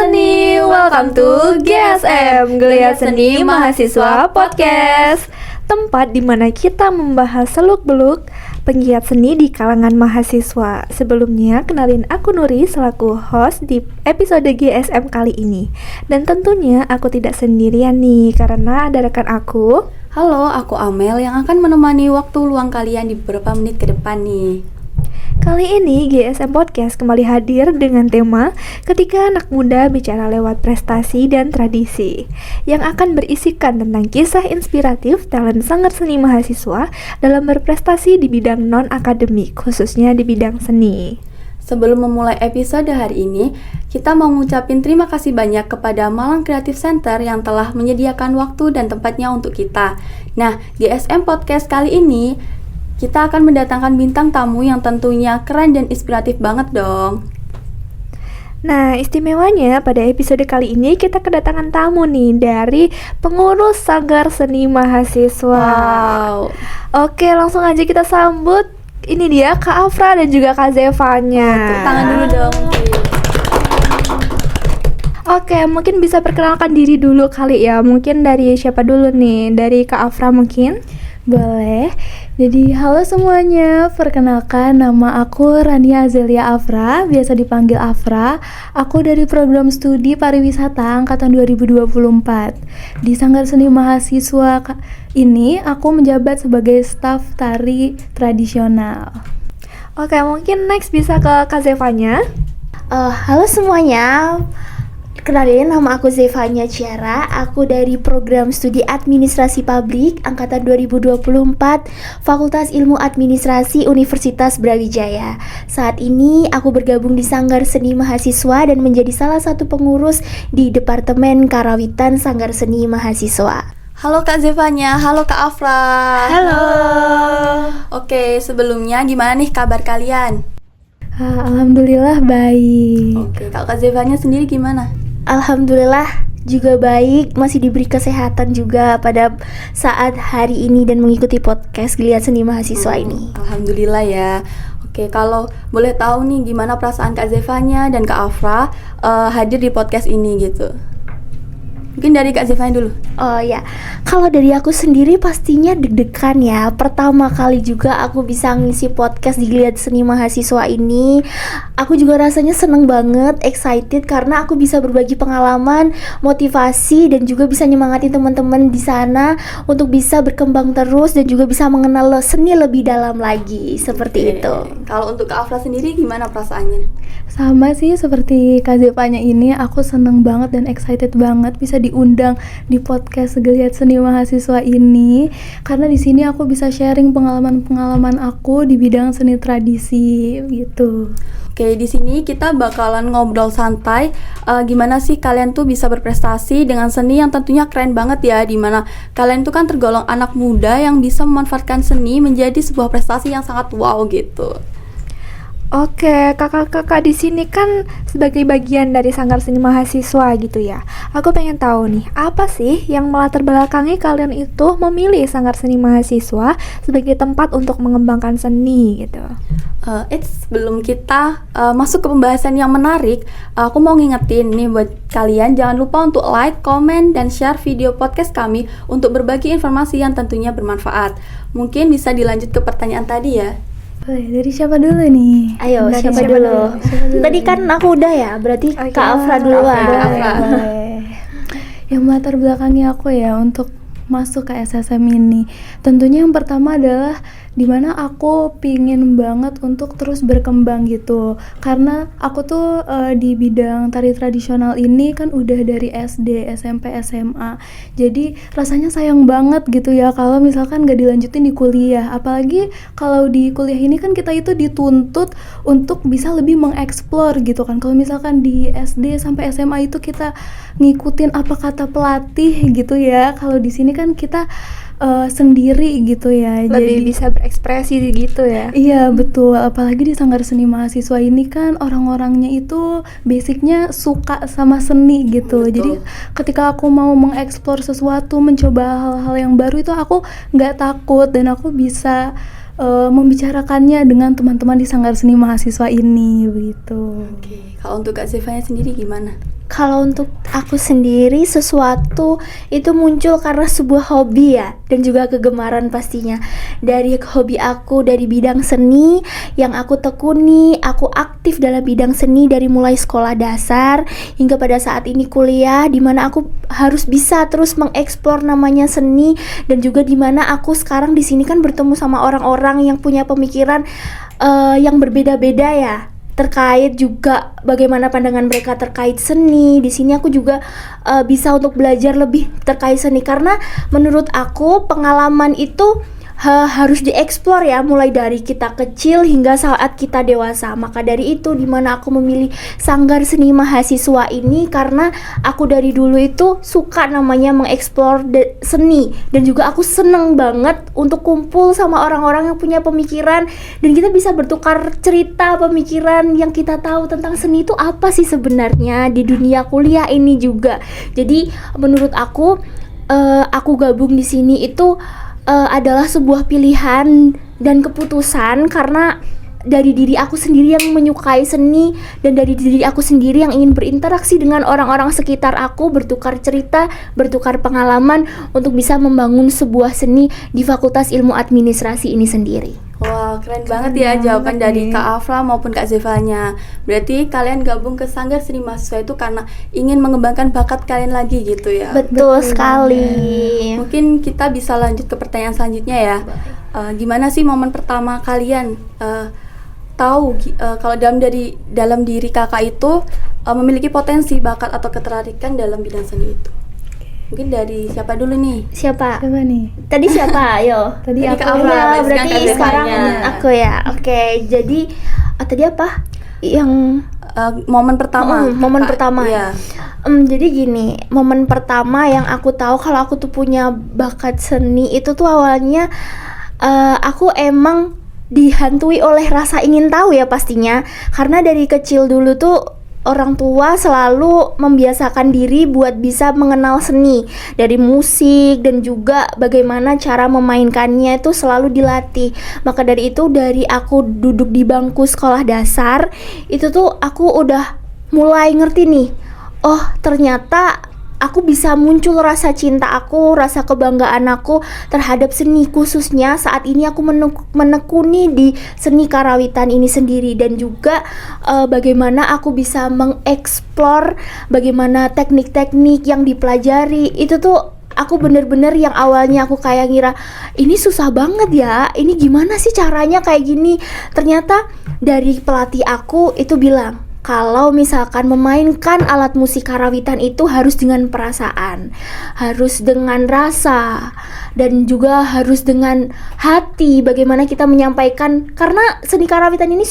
Seni, welcome to GSM, Geliat Seni Mahasiswa Podcast. Tempat di mana kita membahas seluk-beluk penggiat seni di kalangan mahasiswa. Sebelumnya, kenalin aku Nuri selaku host di episode GSM kali ini. Dan tentunya aku tidak sendirian nih, karena ada rekan aku. Halo, aku Amel yang akan menemani waktu luang kalian di beberapa menit ke depan nih. Kali ini GSM Podcast kembali hadir dengan tema Ketika Anak Muda Bicara Lewat Prestasi dan Tradisi, yang akan berisikan tentang kisah inspiratif talent sanggar seni mahasiswa dalam berprestasi di bidang non-akademik, khususnya di bidang seni. Sebelum memulai episode hari ini, kita mau ngucapin terima kasih banyak kepada Malang Creative Center yang telah menyediakan waktu dan tempatnya untuk kita. Nah, GSM Podcast kali ini kita akan mendatangkan bintang tamu yang tentunya keren dan inspiratif banget dong. Nah, istimewanya pada episode kali ini kita kedatangan tamu nih dari pengurus Sanggar Seni Mahasiswa. Wow. Oke, langsung aja kita sambut. Ini dia Kak Afra dan juga Kak Zevanya. Tepuk tangan dulu dong. Oke, mungkin bisa perkenalkan diri dulu kali ya. Mungkin dari siapa dulu nih? Dari Kak Afra mungkin? Boleh. Jadi halo semuanya, perkenalkan nama aku Rania Azelia Afra, biasa dipanggil Afra. Aku dari program studi pariwisata angkatan 2024. Di Sanggar Seni Mahasiswa ini aku menjabat sebagai staf tari tradisional. Oke, mungkin next bisa ke Kak Zevanya. Halo semuanya, kenalin nama aku Zevanya Ciara. Aku dari program studi administrasi publik angkatan 2024 Fakultas Ilmu Administrasi Universitas Brawijaya. Saat ini aku bergabung di Sanggar Seni Mahasiswa dan menjadi salah satu pengurus di Departemen Karawitan Sanggar Seni Mahasiswa. Halo Kak Zevanya, halo Kak Afra. Halo. Oke, sebelumnya gimana nih kabar kalian? Alhamdulillah baik. Oke, Kak Zevanya sendiri gimana? Alhamdulillah juga baik, masih diberi kesehatan juga pada saat hari ini dan mengikuti podcast Geliat Seni Mahasiswa ini. Alhamdulillah ya. Oke, kalau boleh tahu nih gimana perasaan Kak Zevanya dan Kak Afra hadir di podcast ini gitu. Mungkin dari Kak Zevanya dulu. Oh ya, kalau dari aku sendiri pastinya deg-degan ya. Pertama kali juga aku bisa ngisi podcast di Geliat Seni Mahasiswa ini. Aku juga rasanya seneng banget, excited karena aku bisa berbagi pengalaman, motivasi dan juga bisa nyemangatin teman-teman di sana untuk bisa berkembang terus dan juga bisa mengenal seni lebih dalam lagi. Seperti itu. Kalau untuk Kak Afra sendiri gimana perasaannya? Sama sih seperti Kak Zevanya ini, aku seneng banget dan excited banget bisa diundang di podcast Geliat Seni Mahasiswa ini, karena di sini aku bisa sharing pengalaman-pengalaman aku di bidang seni tradisi gitu. Oke, di sini kita bakalan ngobrol santai. Gimana sih kalian tuh bisa berprestasi dengan seni yang tentunya keren banget ya, dimana kalian tuh kan tergolong anak muda yang bisa memanfaatkan seni menjadi sebuah prestasi yang sangat wow gitu. Oke, kakak-kakak di sini kan sebagai bagian dari Sanggar Seni Mahasiswa gitu ya. Aku pengen tahu nih, apa sih yang melatar belakangi kalian itu memilih Sanggar Seni Mahasiswa sebagai tempat untuk mengembangkan seni gitu? Sebelum kita masuk ke pembahasan yang menarik, aku mau ngingetin nih buat kalian, jangan lupa untuk like, comment, dan share video podcast kami untuk berbagi informasi yang tentunya bermanfaat. Mungkin bisa dilanjut ke pertanyaan tadi ya. Boleh, dari siapa dulu nih? Ayo, Dari siapa dulu? Tadi kan aku udah ya, berarti Oke. Kak Afra duluan. Kak Afra. Boleh. Yang melatar belakangi aku ya untuk masuk ke SSM ini, tentunya yang pertama adalah dimana aku pingin banget untuk terus berkembang gitu, karena aku tuh di bidang tari tradisional ini kan udah dari SD, SMP, SMA, jadi rasanya sayang banget gitu ya kalau misalkan gak dilanjutin di kuliah. Apalagi kalau di kuliah ini kan kita itu dituntut untuk bisa lebih mengeksplor gitu kan. Kalau misalkan di SD sampai SMA itu kita ngikutin apa kata pelatih gitu ya, kalau di sini kan kita sendiri gitu ya, Lebih jadi bisa berekspresi gitu ya. iya betul, apalagi di Sanggar Seni Mahasiswa ini kan orang-orangnya itu basicnya suka sama seni gitu. Betul. Jadi ketika aku mau mengeksplor sesuatu, mencoba hal-hal yang baru itu aku nggak takut dan aku bisa membicarakannya dengan teman-teman di Sanggar Seni Mahasiswa ini gitu. Oke, kalau untuk Kak Zevanya sendiri gimana? Kalau untuk aku sendiri, sesuatu itu muncul karena sebuah hobi ya, dan juga kegemaran pastinya. Dari hobi aku dari bidang seni yang aku tekuni, aku aktif dalam bidang seni dari mulai sekolah dasar hingga pada saat ini kuliah, di mana aku harus bisa terus mengeksplor namanya seni, dan juga di mana aku sekarang di sini kan bertemu sama orang-orang yang punya pemikiran yang berbeda-beda ya, terkait juga bagaimana pandangan mereka terkait seni. Di sini aku juga bisa untuk belajar lebih terkait seni, karena menurut aku pengalaman itu harus dieksplor ya, mulai dari kita kecil hingga saat kita dewasa. Maka dari itu dimana aku memilih Sanggar Seni Mahasiswa ini, karena aku dari dulu itu suka namanya mengeksplor seni, dan juga aku seneng banget untuk kumpul sama orang-orang yang punya pemikiran, dan kita bisa bertukar cerita pemikiran yang kita tahu tentang seni itu apa sih sebenarnya di dunia kuliah ini juga. Jadi menurut aku gabung di sini itu adalah sebuah pilihan dan keputusan, karena dari diri aku sendiri yang menyukai seni, dan dari diri aku sendiri yang ingin berinteraksi dengan orang-orang sekitar aku, bertukar cerita, bertukar pengalaman untuk bisa membangun sebuah seni di Fakultas Ilmu Administrasi ini sendiri. Wah, keren banget ya jawaban dari Kak Afra maupun Kak Zevanya. Berarti kalian gabung ke Sanggar Seni Mahasiswa itu karena ingin mengembangkan bakat kalian lagi gitu ya? Betul sekali. Mungkin kita bisa lanjut ke pertanyaan selanjutnya ya. Gimana sih momen pertama kalian tahu kalau dalam diri kakak itu memiliki potensi, bakat atau ketertarikan dalam bidang seni itu? Mungkin dari siapa dulu nih? Siapa nih? Tadi siapa? Ayo. Tadi aku. Kak Afra, Ya, sekarang berarti Kak sekarang Zevanya. aku ya. Oke, jadi tadi apa? Yang Momen pertama. momen pertama. Iya. Jadi gini, momen pertama yang aku tahu kalau aku tuh punya bakat seni itu tuh awalnya aku emang dihantui oleh rasa ingin tahu ya pastinya, karena dari kecil dulu tuh orang tua selalu membiasakan diri buat bisa mengenal seni, dari musik dan juga bagaimana cara memainkannya itu selalu dilatih. Maka dari itu, dari aku duduk di bangku sekolah dasar itu tuh aku udah mulai ngerti nih, oh ternyata aku bisa muncul rasa cinta aku, rasa kebanggaan aku terhadap seni, khususnya saat ini aku menekuni di seni karawitan ini sendiri, dan juga bagaimana aku bisa mengeksplor bagaimana teknik-teknik yang dipelajari. Itu tuh aku bener-bener yang awalnya aku kayak ngira ini susah banget ya, ini gimana sih caranya kayak gini. Ternyata dari pelatih aku itu bilang kalau misalkan memainkan alat musik karawitan itu harus dengan perasaan, harus dengan rasa, dan juga harus dengan hati. Bagaimana kita menyampaikan, karena seni karawitan ini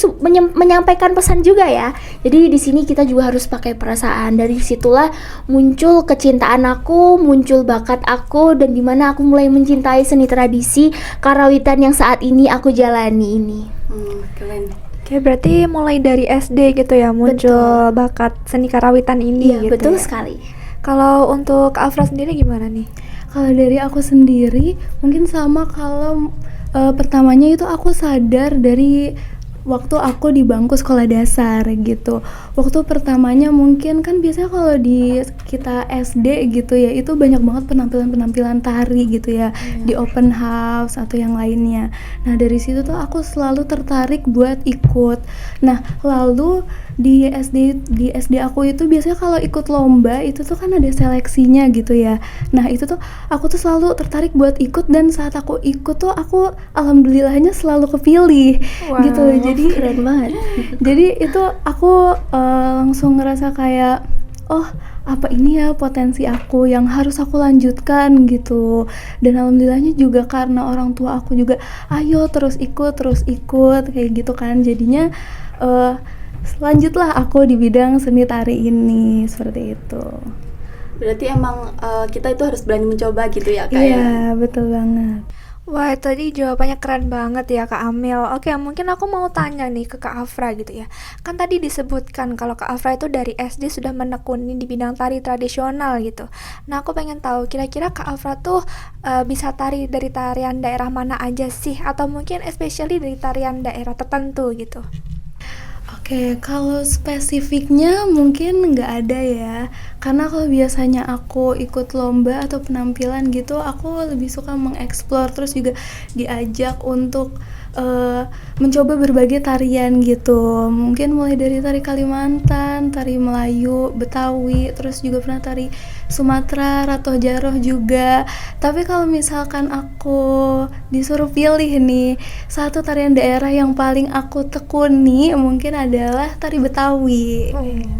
menyampaikan pesan juga ya. Jadi di sini kita juga harus pakai perasaan. Dari situlah muncul kecintaan aku, muncul bakat aku, dan dimana aku mulai mencintai seni tradisi karawitan yang saat ini aku jalani ini. Keren. Oke, berarti mulai dari SD gitu ya muncul bakat seni karawitan ini Iya, gitu betul ya. sekali. Kalau untuk Afra sendiri gimana nih? Kalau dari aku sendiri mungkin sama, kalau pertamanya itu aku sadar dari waktu aku di bangku sekolah dasar gitu. Waktu pertamanya mungkin kan biasanya kalau di kita SD gitu ya, itu banyak banget penampilan-penampilan tari gitu ya, di open house atau yang lainnya. Nah dari situ tuh aku selalu tertarik buat ikut. Nah lalu di SD aku itu biasanya kalau ikut lomba itu tuh kan ada seleksinya gitu ya. Nah itu tuh aku tuh selalu tertarik buat ikut, dan saat aku ikut tuh aku alhamdulillahnya selalu kepilih. Wow, gitu. Jadi keren banget. Jadi itu aku langsung ngerasa kayak, oh apa ini ya potensi aku yang harus aku lanjutkan gitu. Dan alhamdulillahnya juga karena orang tua aku juga ayo terus ikut kayak gitu kan. Jadinya lanjutlah aku di bidang seni tari ini, seperti itu. Berarti emang kita itu harus berani mencoba gitu ya Kak ya? Iya, betul banget. Wah, tadi jawabannya keren banget ya Kak Amil. Oke, mungkin aku mau tanya nih ke Kak Afra gitu ya. Kan tadi disebutkan kalau Kak Afra itu dari SD sudah menekuni di bidang tari tradisional gitu. Nah, aku pengen tahu kira-kira Kak Afra tuh bisa tari dari tarian daerah mana aja sih? Atau mungkin especially dari tarian daerah tertentu gitu? Oke, kalau spesifiknya mungkin nggak ada ya. Karena kalau biasanya aku ikut lomba atau penampilan gitu, aku lebih suka mengeksplor, terus juga diajak untuk mencoba berbagai tarian gitu. Mungkin mulai dari tari Kalimantan, tari Melayu, Betawi, terus juga pernah tari Sumatera, Ratoh Jaroh juga. Tapi kalau misalkan aku disuruh pilih nih, satu tarian daerah yang paling aku tekuni mungkin adalah tari Betawi.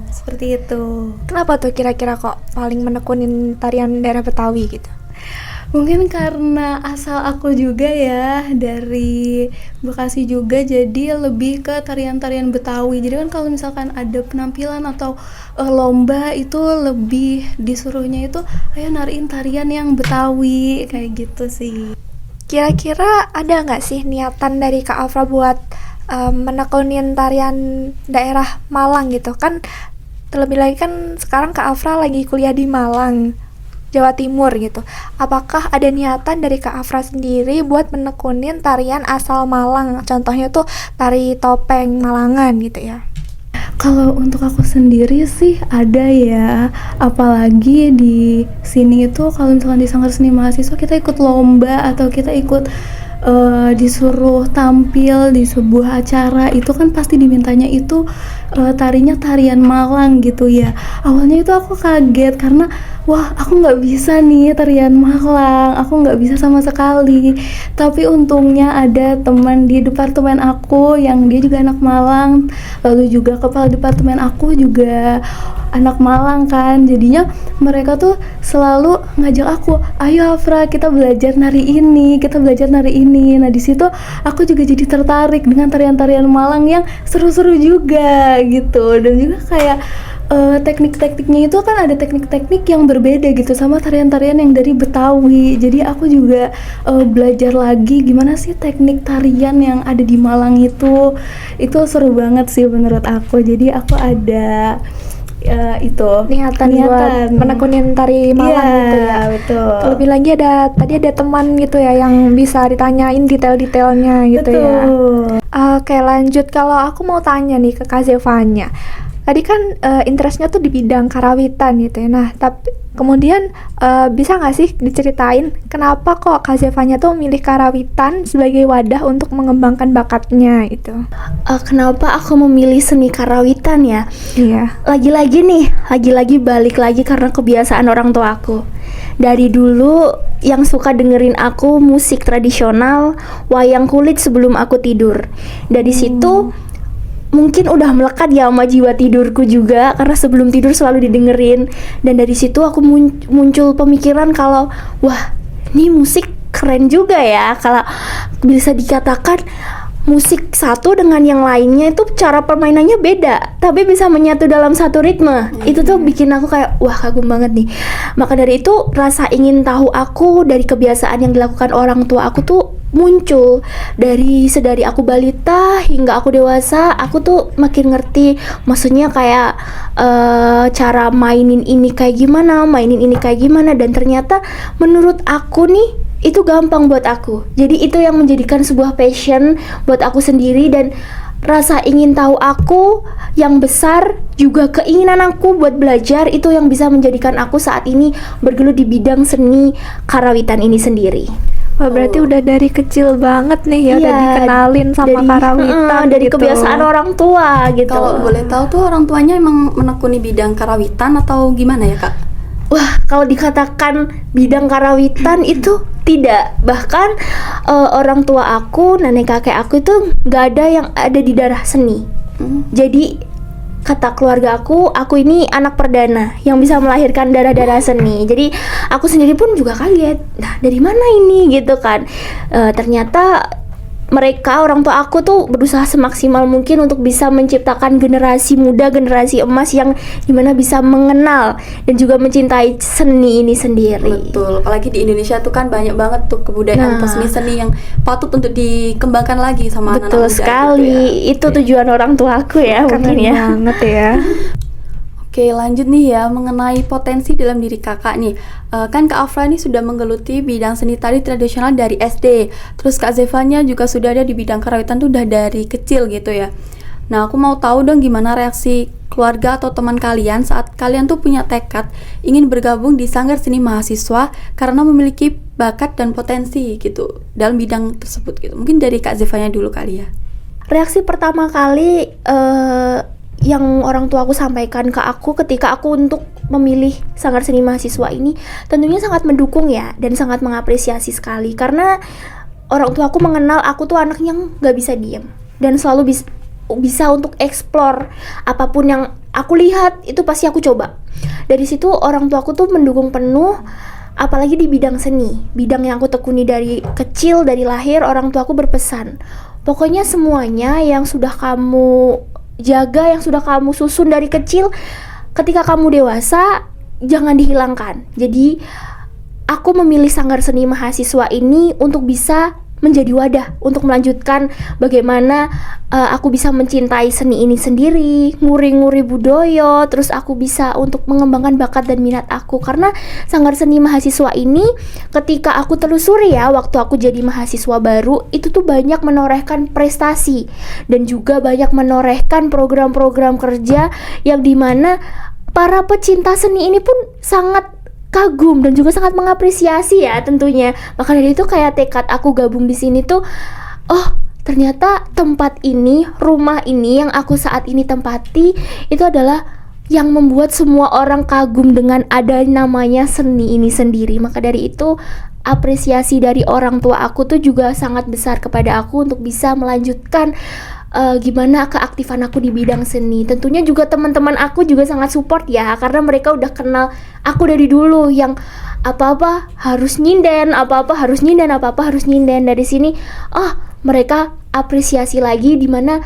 Seperti itu. Kenapa tuh kira-kira kok paling menekunin tarian daerah Betawi gitu? Mungkin karena asal aku juga ya dari Bekasi juga, jadi lebih ke tarian-tarian Betawi. Jadi kan kalau misalkan ada penampilan atau lomba itu lebih disuruhnya itu ayo nariin tarian yang Betawi kayak gitu sih. Kira-kira ada nggak sih niatan dari Kak Afra buat menekunin tarian daerah Malang gitu kan? Terlebih lagi kan sekarang Kak Afra lagi kuliah di Malang, Jawa Timur gitu. Apakah ada niatan dari Kak Afra sendiri buat menekunin tarian asal Malang? Contohnya tuh tari topeng Malangan gitu ya. Kalau untuk aku sendiri sih ada ya, apalagi di sini itu kalau misalkan di Sanggar Seni Mahasiswa kita ikut lomba atau kita ikut disuruh tampil di sebuah acara, itu kan pasti dimintanya itu tarinya tarian Malang gitu ya. Awalnya itu aku kaget karena wah aku nggak bisa nih tarian Malang, aku nggak bisa sama sekali. Tapi untungnya ada teman di departemen aku yang dia juga anak Malang, lalu juga kepala departemen aku juga anak Malang kan, jadinya mereka tuh selalu ngajak aku, ayo Afra kita belajar nari ini, kita belajar nari ini. Nah di situ aku juga jadi tertarik dengan tarian-tarian Malang yang seru-seru juga gitu, dan juga kayak teknik-tekniknya itu kan ada teknik-teknik yang berbeda gitu sama tarian-tarian yang dari Betawi. Jadi aku juga belajar lagi gimana sih teknik tarian yang ada di Malang itu seru banget sih menurut aku. Jadi aku ada itu niatan buat menekunin tari Malang gitu ya. Betul. Terlebih lagi tadi ada teman gitu ya yang bisa ditanyain detail-detailnya gitu ya. Oke, lanjut. Kalau aku mau tanya nih ke Kak Zevanya. Tadi kan interestnya tuh di bidang karawitan gitu ya. Nah, tapi kemudian bisa nggak sih diceritain kenapa kok Kak Zevanya tuh milih karawitan sebagai wadah untuk mengembangkan bakatnya gitu? Kenapa aku memilih seni karawitan ya? Iya. Lagi-lagi balik lagi karena kebiasaan orang tua aku. Dari dulu yang suka dengerin aku musik tradisional, wayang kulit sebelum aku tidur. Dari situ mungkin udah melekat ya sama jiwa tidurku juga, karena sebelum tidur selalu didengerin. Dan dari situ aku muncul pemikiran kalau wah, ini musik keren juga ya. Kalau bisa dikatakan musik satu dengan yang lainnya itu cara permainannya beda, tapi bisa menyatu dalam satu ritme. Itu tuh bikin aku kayak wah, kagum banget nih. Maka dari itu rasa ingin tahu aku dari kebiasaan yang dilakukan orang tua aku tuh muncul sedari aku balita hingga aku dewasa. Aku tuh makin ngerti maksudnya kayak cara mainin ini kayak gimana, dan ternyata menurut aku nih itu gampang buat aku. Jadi itu yang menjadikan sebuah passion buat aku sendiri, dan rasa ingin tahu aku yang besar juga keinginan aku buat belajar itu yang bisa menjadikan aku saat ini bergelut di bidang seni karawitan ini sendiri. Wah, berarti udah dari kecil banget nih ya, udah dikenalin sama karawitan dari gitu. Kebiasaan orang tua gitu. Kalau boleh tahu tuh orang tuanya emang menekuni bidang karawitan atau gimana ya Kak? Wah, kalau dikatakan bidang karawitan itu tidak. Bahkan orang tua aku, nenek kakek aku itu nggak ada yang ada di darah seni. Jadi kata keluarga aku ini anak perdana yang bisa melahirkan darah-darah seni. Jadi aku sendiri pun juga kaget. Nah, dari mana ini gitu kan? Ternyata mereka, orang tua aku tuh berusaha semaksimal mungkin untuk bisa menciptakan generasi muda, generasi emas yang dimana bisa mengenal dan juga mencintai seni ini sendiri. Betul, apalagi di Indonesia tuh kan banyak banget tuh kebudayaan atau seni-seni yang patut untuk dikembangkan lagi sama anak-anak muda. Betul sekali, gitu ya. itu tujuan orang tua aku ya. Keren mungkin ya. banget ya. Oke, lanjut nih ya mengenai potensi dalam diri kakak nih. Kan Kak Afra ini sudah menggeluti bidang seni tari tradisional dari SD. Terus Kak Zevanya juga sudah ada di bidang karawitan tuh udah dari kecil gitu ya. Nah, aku mau tahu dong gimana reaksi keluarga atau teman kalian saat kalian tuh punya tekad ingin bergabung di Sanggar Seni Mahasiswa karena memiliki bakat dan potensi gitu dalam bidang tersebut gitu. Mungkin dari Kak Zevanya dulu kali ya. Reaksi pertama kali yang orang tua aku sampaikan ke aku ketika aku untuk memilih Sanggar Seni Mahasiswa ini tentunya sangat mendukung ya, dan sangat mengapresiasi sekali, karena orang tua aku mengenal aku tuh anak yang gak bisa diem dan selalu bisa untuk explore apapun yang aku lihat itu pasti aku coba. Dari situ orang tua aku tuh mendukung penuh, apalagi di bidang seni, bidang yang aku tekuni dari kecil, dari lahir. Orang tua aku berpesan, pokoknya semuanya yang sudah kamu jaga, yang sudah kamu susun dari kecil, ketika kamu dewasa jangan dihilangkan. Jadi aku memilih Sanggar Seni Mahasiswa ini untuk bisa menjadi wadah untuk melanjutkan bagaimana aku bisa mencintai seni ini sendiri, nguri-nguri budaya, terus aku bisa untuk mengembangkan bakat dan minat aku. Karena Sanggar Seni Mahasiswa ini ketika aku telusuri ya, waktu aku jadi mahasiswa baru itu tuh banyak menorehkan prestasi dan juga banyak menorehkan program-program kerja yang dimana para pecinta seni ini pun sangat kagum dan juga sangat mengapresiasi ya tentunya. Maka dari itu kayak tekad aku gabung di sini tuh, oh ternyata tempat ini, rumah ini yang aku saat ini tempati itu adalah yang membuat semua orang kagum dengan ada namanya seni ini sendiri. Maka dari itu apresiasi dari orang tua aku tuh juga sangat besar kepada aku untuk bisa melanjutkan gimana keaktifan aku di bidang seni. Tentunya juga teman-teman aku juga sangat support ya, karena mereka udah kenal aku dari dulu yang apa-apa harus nyinden, apa-apa harus nyinden, apa-apa harus nyinden. Dari sini mereka apresiasi lagi, dimana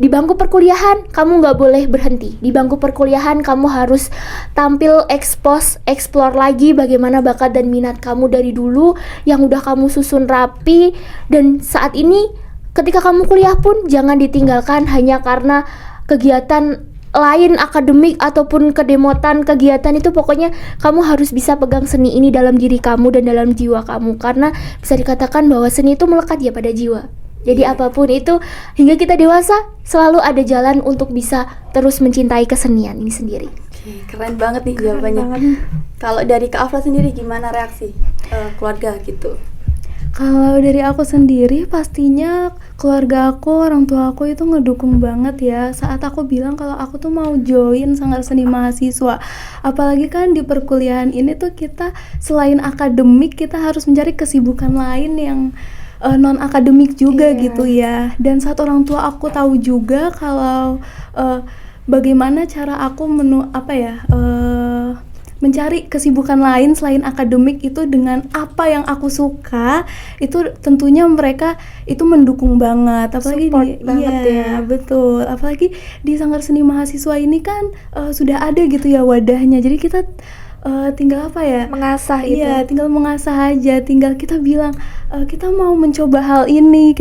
di bangku perkuliahan kamu nggak boleh berhenti. Di bangku perkuliahan kamu harus tampil, explore lagi bagaimana bakat dan minat kamu dari dulu yang udah kamu susun rapi. Dan saat ini ketika kamu kuliah pun jangan ditinggalkan hanya karena kegiatan lain akademik ataupun kedemotan kegiatan itu. Pokoknya kamu harus bisa pegang seni ini dalam diri kamu dan dalam jiwa kamu, karena bisa dikatakan bahwa seni itu melekat ya pada jiwa. Jadi apapun itu hingga kita dewasa selalu ada jalan untuk bisa terus mencintai kesenian ini sendiri. Oke, keren banget nih jawabannya. Kalau dari Kak Afra sendiri gimana reaksi keluarga gitu? Kalau dari aku sendiri pastinya keluarga aku, orang tua aku itu ngedukung banget ya saat aku bilang kalau aku tuh mau join Sanggar Seni Mahasiswa. Apalagi kan di perkuliahan ini tuh kita selain akademik kita harus mencari kesibukan lain yang non akademik juga gitu ya. Dan saat orang tua aku tahu juga kalau bagaimana cara aku mencari kesibukan lain selain akademik itu dengan apa yang aku suka, itu tentunya mereka itu mendukung banget. Apalagi Support banget ya. Betul. Apalagi di Sanggar Seni Mahasiswa ini kan sudah ada gitu ya wadahnya. Jadi kita tinggal mengasah itu. Iya, tinggal mengasah aja. Tinggal kita bilang kita mau mencoba hal ini,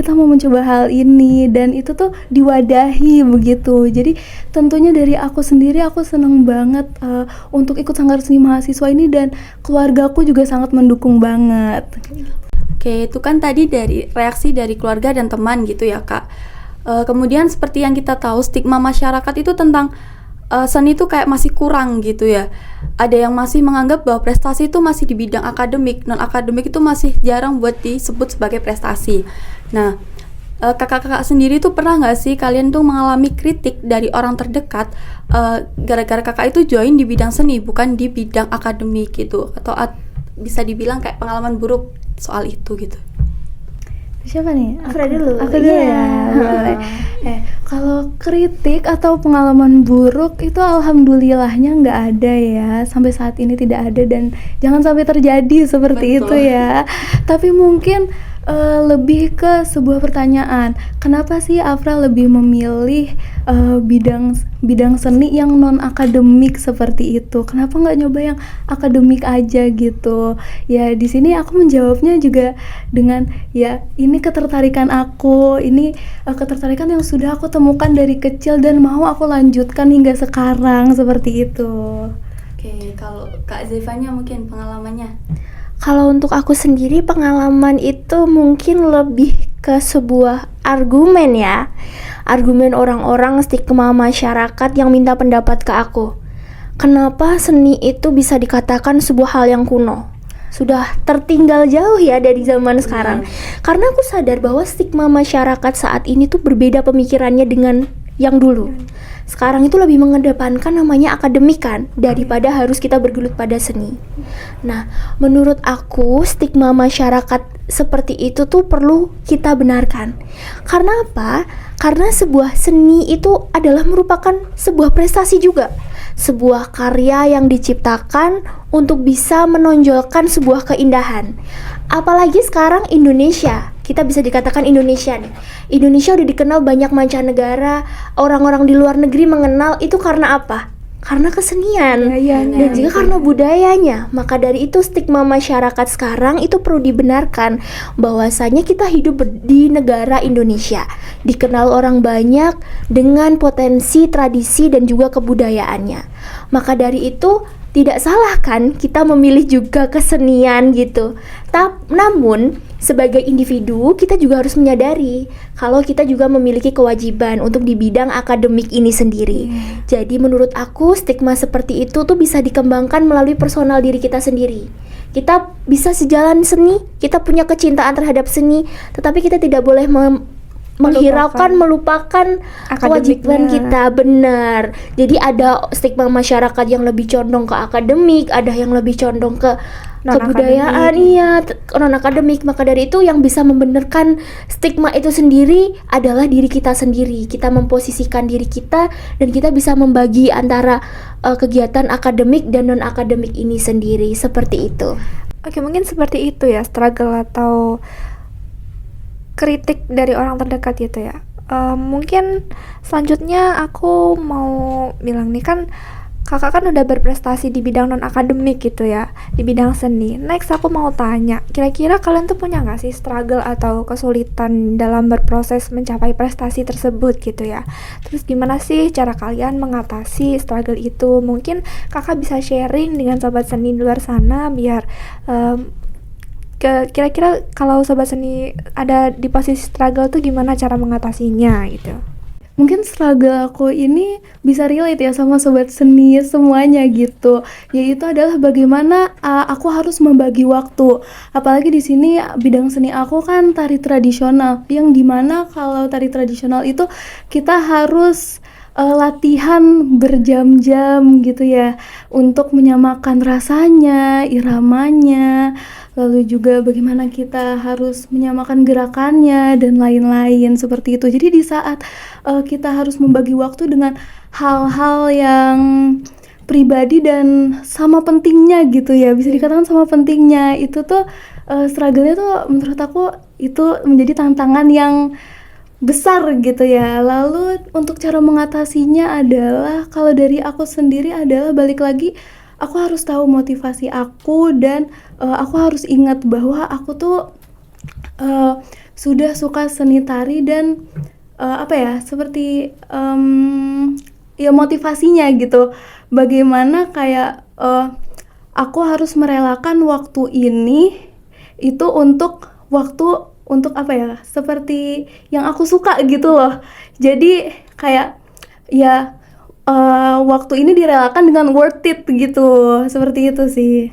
dan itu tuh diwadahi begitu. Jadi tentunya dari aku sendiri aku senang banget untuk ikut Sanggar Seni Mahasiswa ini, dan keluargaku juga sangat mendukung banget. Oke, itu kan tadi dari reaksi dari keluarga dan teman gitu ya Kak. Kemudian seperti yang kita tahu, stigma masyarakat itu tentang seni itu kayak masih kurang gitu ya. Ada yang masih menganggap bahwa prestasi itu masih di bidang akademik, non akademik itu masih jarang buat disebut sebagai prestasi. Nah, kakak-kakak sendiri tuh pernah nggak sih kalian tuh mengalami kritik dari orang terdekat gara-gara kakak itu join di bidang seni bukan di bidang akademik gitu, atau bisa dibilang kayak pengalaman buruk soal itu gitu? Siapa nih? Afra dulu. Aku dulu ya, boleh. Kalau kritik atau pengalaman buruk itu alhamdulillahnya nggak ada ya, sampai saat ini tidak ada, dan jangan sampai terjadi seperti Betul. itu ya. Tapi mungkin lebih ke sebuah pertanyaan, kenapa sih Afra lebih memilih bidang seni yang non akademik seperti itu? Kenapa nggak nyoba yang akademik aja gitu? Ya di sini aku menjawabnya juga dengan ya ini ketertarikan aku, ini ketertarikan yang sudah aku temukan dari kecil dan mau aku lanjutkan hingga sekarang seperti itu. Oke, kalau Kak Zevanya mungkin pengalamannya? Kalau untuk aku sendiri pengalaman itu mungkin lebih ke sebuah argumen ya. Argumen orang-orang, stigma masyarakat yang minta pendapat ke aku. Kenapa seni itu bisa dikatakan sebuah hal yang kuno? Sudah tertinggal jauh ya dari zaman sekarang. Karena aku sadar bahwa stigma masyarakat saat ini tuh berbeda pemikirannya dengan yang dulu. Sekarang itu lebih mengedepankan namanya akademik kan, daripada harus kita bergelut pada seni. Nah, menurut aku stigma masyarakat seperti itu tuh perlu kita benarkan. Karena apa? Karena sebuah seni itu adalah merupakan sebuah prestasi juga. Sebuah karya yang diciptakan untuk bisa menonjolkan sebuah keindahan. Apalagi sekarang Indonesia, kita bisa dikatakan Indonesia nih. Indonesia udah dikenal banyak mancanegara, orang-orang di luar negeri mengenal itu karena apa? Karena kesenian dan juga karena budayanya. Maka dari itu stigma masyarakat sekarang itu perlu dibenarkan bahwasanya kita hidup di negara Indonesia, dikenal orang banyak dengan potensi, tradisi dan juga kebudayaannya. Maka dari itu tidak salah kan kita memilih juga kesenian gitu. Namun sebagai individu kita juga harus menyadari kalau kita juga memiliki kewajiban untuk di bidang akademik ini sendiri. Jadi menurut aku stigma seperti itu tuh bisa dikembangkan melalui personal diri kita sendiri. Kita bisa sejalan seni, kita punya kecintaan terhadap seni, tetapi kita tidak boleh menghiraukan, melupakan kewajiban kita. Benar. Jadi ada stigma masyarakat yang lebih condong ke akademik, ada yang lebih condong ke kebudayaan, non akademik. Maka dari itu yang bisa membenarkan stigma itu sendiri adalah diri kita sendiri. Kita memposisikan diri kita dan kita bisa membagi antara kegiatan akademik dan non akademik ini sendiri, seperti itu. Oke, mungkin seperti itu ya, struggle atau kritik dari orang terdekat gitu ya. Mungkin selanjutnya aku mau bilang nih, kan kakak kan udah berprestasi di bidang non akademik gitu ya, di bidang seni. Next aku mau tanya, kira-kira kalian tuh punya nggak sih struggle atau kesulitan dalam berproses mencapai prestasi tersebut gitu ya? Terus gimana sih cara kalian mengatasi struggle itu? Mungkin kakak bisa sharing dengan sobat seni di luar sana biar kira-kira kalau sobat seni ada di posisi struggle tuh gimana cara mengatasinya gitu. Mungkin struggle aku ini bisa relate ya sama sobat seni semuanya gitu. Yaitu adalah bagaimana aku harus membagi waktu. Apalagi di sini bidang seni aku kan tari tradisional, yang dimana kalau tari tradisional itu kita harus latihan berjam-jam gitu ya, untuk menyamakan rasanya, iramanya, lalu juga bagaimana kita harus menyamakan gerakannya dan lain-lain seperti itu. Jadi di saat kita harus membagi waktu dengan hal-hal yang pribadi dan sama pentingnya gitu ya, bisa dikatakan sama pentingnya, itu tuh struggle-nya tuh menurut aku itu menjadi tantangan yang besar gitu ya. Lalu untuk cara mengatasinya adalah, kalau dari aku sendiri adalah balik lagi, aku harus tahu motivasi aku dan aku harus ingat bahwa aku tuh sudah suka seni tari dan seperti ya motivasinya gitu. Bagaimana kayak aku harus merelakan waktu ini itu untuk seperti yang aku suka gitu loh. Jadi kayak ya waktu ini direlakan dengan worth it gitu, seperti itu sih.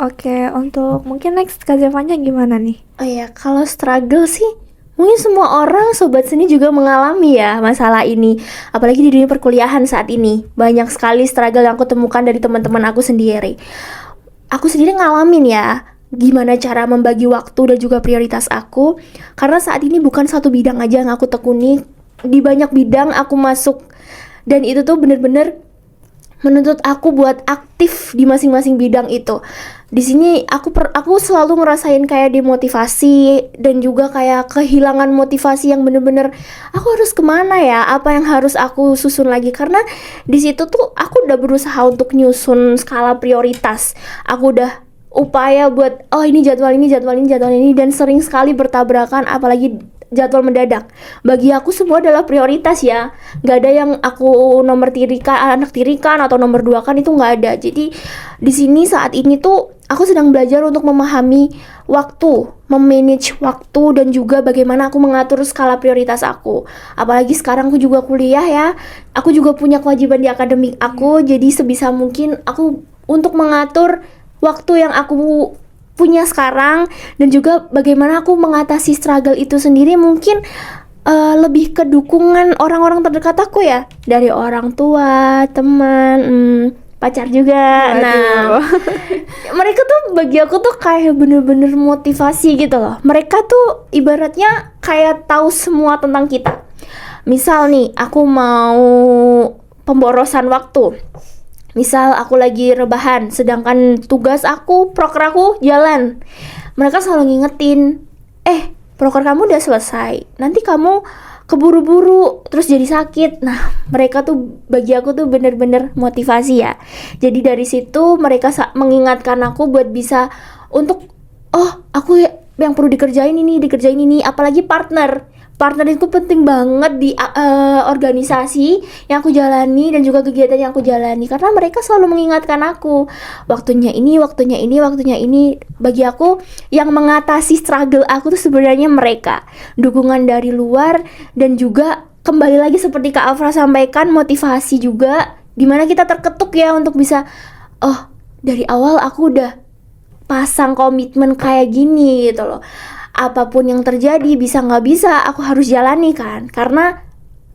Oke, untuk mungkin next Kak Zevanya gimana nih? Oh ya, kalau struggle sih mungkin semua orang sobat seni juga mengalami ya masalah ini. Apalagi di dunia perkuliahan saat ini, banyak sekali struggle yang aku temukan dari teman-teman aku sendiri. Aku sendiri ngalamin ya gimana cara membagi waktu dan juga prioritas aku. Karena saat ini bukan satu bidang aja yang aku tekuni, di banyak bidang aku masuk. Dan itu tuh bener-bener menuntut aku buat aktif di masing-masing bidang itu. Di sini aku selalu ngerasain kayak demotivasi dan juga kayak kehilangan motivasi yang bener-bener aku harus kemana ya, apa yang harus aku susun lagi. Karena di situ tuh aku udah berusaha untuk nyusun skala prioritas. Aku udah upaya buat ini jadwal ini dan sering sekali bertabrakan, apalagi jadwal mendadak. Bagi aku semua adalah prioritas ya, nggak ada yang aku anak tirikan atau nomor 2 kan, itu nggak ada. Jadi di sini saat ini tuh aku sedang belajar untuk memahami memanage waktu dan juga bagaimana aku mengatur skala prioritas aku. Apalagi sekarang aku juga kuliah ya, aku juga punya kewajiban di akademik aku, jadi sebisa mungkin aku untuk mengatur waktu yang aku punya sekarang dan juga bagaimana aku mengatasi struggle itu sendiri mungkin lebih ke dukungan orang-orang terdekat aku ya, dari orang tua, teman, pacar juga. Nah, mereka tuh bagi aku tuh kayak bener-bener motivasi gitu loh. Mereka tuh ibaratnya kayak tahu semua tentang kita. Misal nih, aku mau pemborosan waktu. Misal aku lagi rebahan, sedangkan tugas aku, proker aku jalan. Mereka selalu ngingetin, proker kamu udah selesai, nanti kamu keburu-buru terus jadi sakit. Nah, mereka tuh bagi aku tuh bener-bener motivasi ya. Jadi dari situ mereka mengingatkan aku buat bisa untuk aku yang perlu dikerjain ini, apalagi partner itu penting banget di organisasi yang aku jalani dan juga kegiatan yang aku jalani, karena mereka selalu mengingatkan aku waktunya ini. Bagi aku yang mengatasi struggle aku tuh sebenarnya mereka, dukungan dari luar dan juga kembali lagi seperti Kak Afra sampaikan, motivasi juga, dimana kita terketuk ya untuk bisa dari awal aku udah pasang komitmen kayak gini gitu loh. Apapun yang terjadi, bisa nggak bisa, aku harus jalani kan. Karena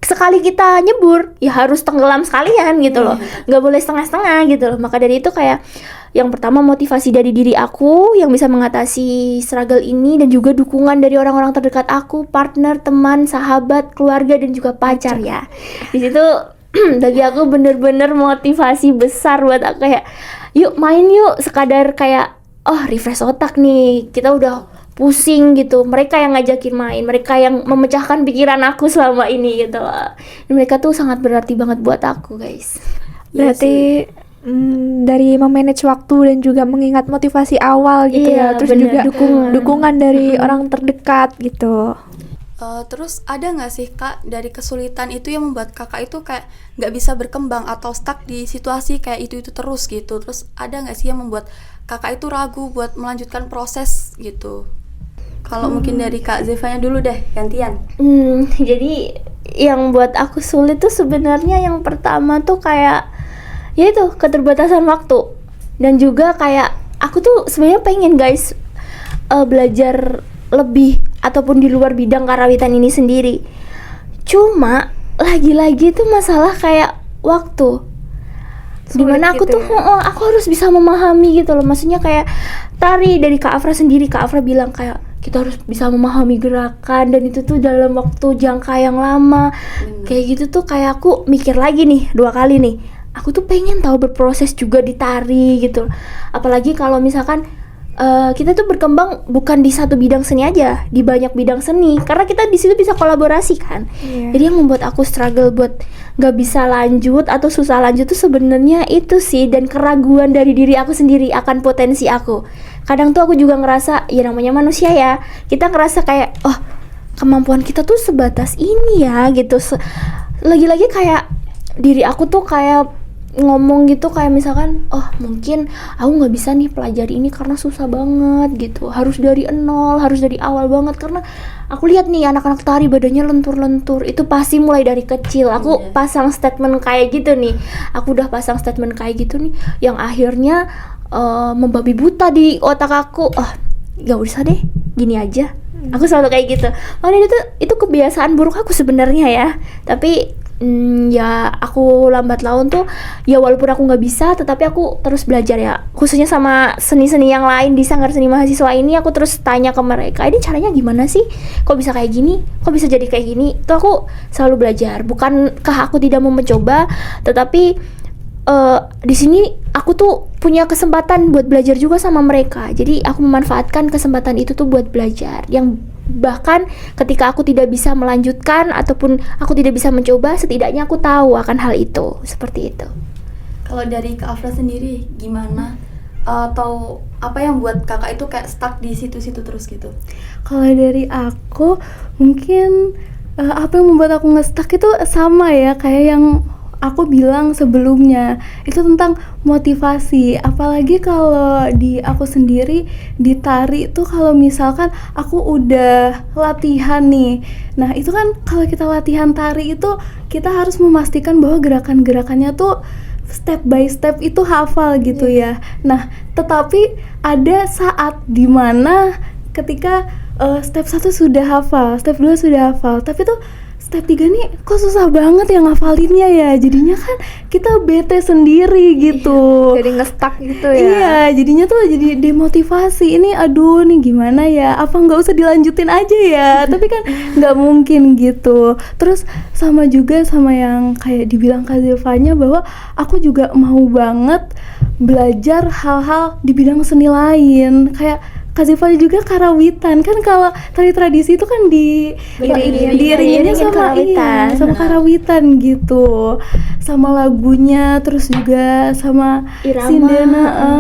sekali kita nyebur, ya harus tenggelam sekalian gitu loh. Nggak boleh setengah-setengah gitu loh. Maka dari itu kayak yang pertama motivasi dari diri aku yang bisa mengatasi struggle ini, dan juga dukungan dari orang-orang terdekat aku, partner, teman, sahabat, keluarga, dan juga pacar ya. Di situ bagi aku bener-bener motivasi besar buat aku kayak yuk main yuk, sekadar kayak refresh otak nih, kita udah pusing gitu. Mereka yang ngajakin main, mereka yang memecahkan pikiran aku selama ini gitu loh. Dan mereka tuh sangat berarti banget buat aku guys. Berarti dari memanage waktu dan juga mengingat motivasi awal gitu ya, terus bener, juga dukungan dari orang terdekat gitu. Terus ada nggak sih Kak dari kesulitan itu yang membuat Kakak itu kayak nggak bisa berkembang atau stuck di situasi kayak itu terus gitu? Terus ada nggak sih yang membuat Kakak itu ragu buat melanjutkan proses gitu? Kalau mungkin dari Kak Zevanya dulu deh, gantian. Jadi yang buat aku sulit tuh sebenarnya yang pertama tuh kayak yaitu keterbatasan waktu, dan juga kayak aku tuh sebenarnya pengen guys belajar lebih ataupun di luar bidang karawitan ini sendiri. Cuma lagi-lagi tuh masalah kayak waktu. Dimana aku gitu tuh aku harus bisa memahami gitu loh. Maksudnya kayak tari dari Kak Afra sendiri, Kak Afra bilang kayak kita harus bisa memahami gerakan, dan itu tuh dalam waktu jangka yang lama. Kayak gitu tuh kayak aku mikir lagi nih 2 kali nih. Aku tuh pengen tahu berproses juga di tari gitu. Apalagi kalau misalkan kita tuh berkembang bukan di satu bidang seni aja, di banyak bidang seni, karena kita di situ bisa kolaborasi kan. Jadi yang membuat aku struggle buat nggak bisa lanjut atau susah lanjut tuh sebenarnya itu sih, dan keraguan dari diri aku sendiri akan potensi aku. Kadang tuh aku juga ngerasa ya namanya manusia ya, kita ngerasa kayak kemampuan kita tuh sebatas ini ya gitu. Lagi-lagi kayak diri aku tuh kayak ngomong gitu kayak misalkan mungkin aku nggak bisa nih pelajari ini karena susah banget gitu, harus dari nol, harus dari awal banget. Karena aku lihat nih anak-anak tari badannya lentur-lentur, itu pasti mulai dari kecil. Aku pasang statement kayak gitu nih, aku udah pasang statement kayak gitu nih yang akhirnya membabi buta di otak aku. Gak usah deh, gini aja. Aku selalu kayak gitu. Makanya itu kebiasaan buruk aku sebenarnya ya. Tapi ya aku lambat laun tuh ya, walaupun aku nggak bisa, tetapi aku terus belajar ya. Khususnya sama seni-seni yang lain di Sanggar Seni Mahasiswa ini, aku terus tanya ke mereka, ini caranya gimana sih? Kok bisa kayak gini? Kok bisa jadi kayak gini? Itu aku selalu belajar. Bukankah aku tidak mau mencoba, tetapi di sini aku tuh punya kesempatan buat belajar juga sama mereka. Jadi aku memanfaatkan kesempatan itu tuh buat belajar. Yang bahkan ketika aku tidak bisa melanjutkan ataupun aku tidak bisa mencoba, setidaknya aku tahu akan hal itu. Seperti itu. Kalau dari Kak Afra sendiri gimana? Atau apa yang buat kakak itu kayak stuck di situ-situ terus gitu? Kalau dari aku mungkin apa yang membuat aku nge-stuck itu sama ya kayak yang aku bilang sebelumnya, itu tentang motivasi. Apalagi kalau di aku sendiri di tari tuh, kalau misalkan aku udah latihan nih, nah itu kan kalau kita latihan tari itu kita harus memastikan bahwa gerakan-gerakannya tuh step by step itu hafal gitu ya. Nah tetapi ada saat dimana ketika step 1 sudah hafal, step 2 sudah hafal, tapi tuh step 3 nih kok susah banget ya ngafalinnya ya. Jadinya kan kita bete sendiri gitu. Jadi nge-stuck gitu ya. Iya, jadinya tuh jadi demotivasi. Ini aduh nih gimana ya, apa nggak usah dilanjutin aja ya. Tapi kan nggak mungkin gitu. Terus sama juga sama yang kayak dibilang Kak Zevanya, bahwa aku juga mau banget belajar hal-hal di bidang seni lain. Kayak Kak Ziva juga karawitan kan, kalau tari tradisi itu kan diiringinnya sama karawitan. sama karawitan gitu, sama lagunya, terus juga sama